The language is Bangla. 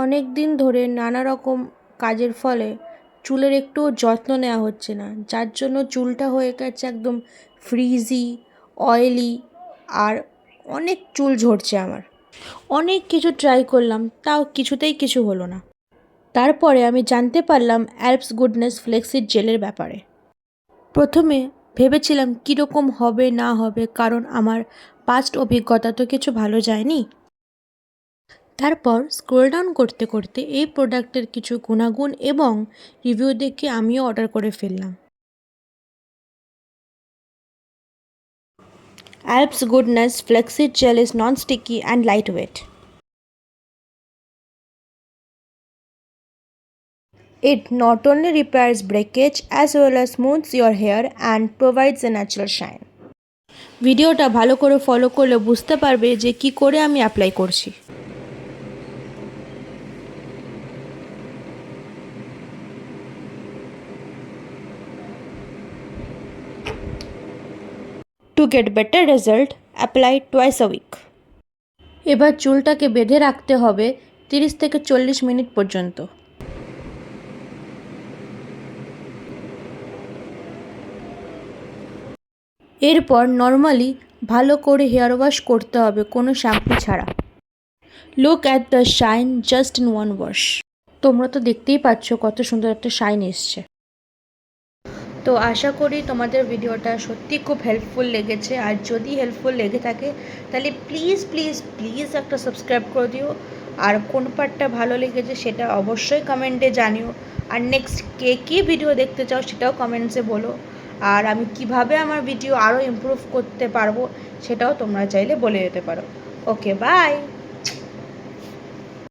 অনেক দিন ধরে নানা রকম কাজের ফলে চুলের একটুও যত্ন নেওয়া হচ্ছে না, যার জন্য চুলটা হয়ে গেছে একদম ফ্রিজি, অয়েলি, আর অনেক চুল ঝরছে আমার। অনেক কিছু ট্রাই করলাম, তাও কিছুতেই কিছু হলো না। তারপরে আমি জানতে পারলাম অ্যালপস গুডনেস ফ্লেক্সিড জেলের ব্যাপারে। প্রথমে ভেবেছিলাম কীরকম হবে না হবে, কারণ আমার পাস্ট অভিজ্ঞতা তো কিছু ভালো যায়নি। তারপর স্ক্রোল ডাউন করতে করতে এই প্রোডাক্টের কিছু গুণাগুণ এবং রিভিউ দেখে আমিও অর্ডার করে ফেললাম। Alps Goodness Flexit Gel is non-sticky and lightweight. It not only repairs breakage as well as smooths your hair and provides a natural shine. ভিডিওটা ভালো করে ফলো করলে বুঝতে পারবে যে কি করে আমি অ্যাপ্লাই করছি। To get better result, apply twice a week. এবার চুলটাকে বেঁধে রাখতে হবে 30 থেকে 40 মিনিট পর্যন্ত। এরপর নর্মালি ভালো করে হেয়ার ওয়াশ করতে হবে, কোনো শ্যাম্পু ছাড়া। Look at the shine just in one wash. তোমরা তো দেখতেই পাচ্ছ কত সুন্দর একটা শাইন এসছে। তো আশা করি তোমাদের ভিডিওটা সত্যি খুব হেল্পফুল লেগেছে, আর যদি হেল্পফুল লেগে থাকে তাহলে প্লিজ প্লিজ প্লিজ একটা সাবস্ক্রাইব করে দিও। আর কোন পার্টটা ভালো লেগেছে সেটা অবশ্যই কমেন্টে জানিও। আর নেক্সট কে কী ভিডিও দেখতে চাও সেটাও কমেন্টসে বলো। আর আমি কিভাবে আমার ভিডিও আরও ইমপ্রুভ করতে পারবো সেটাও তোমরা চাইলে বলে যেতে পারো। ওকে, বাই।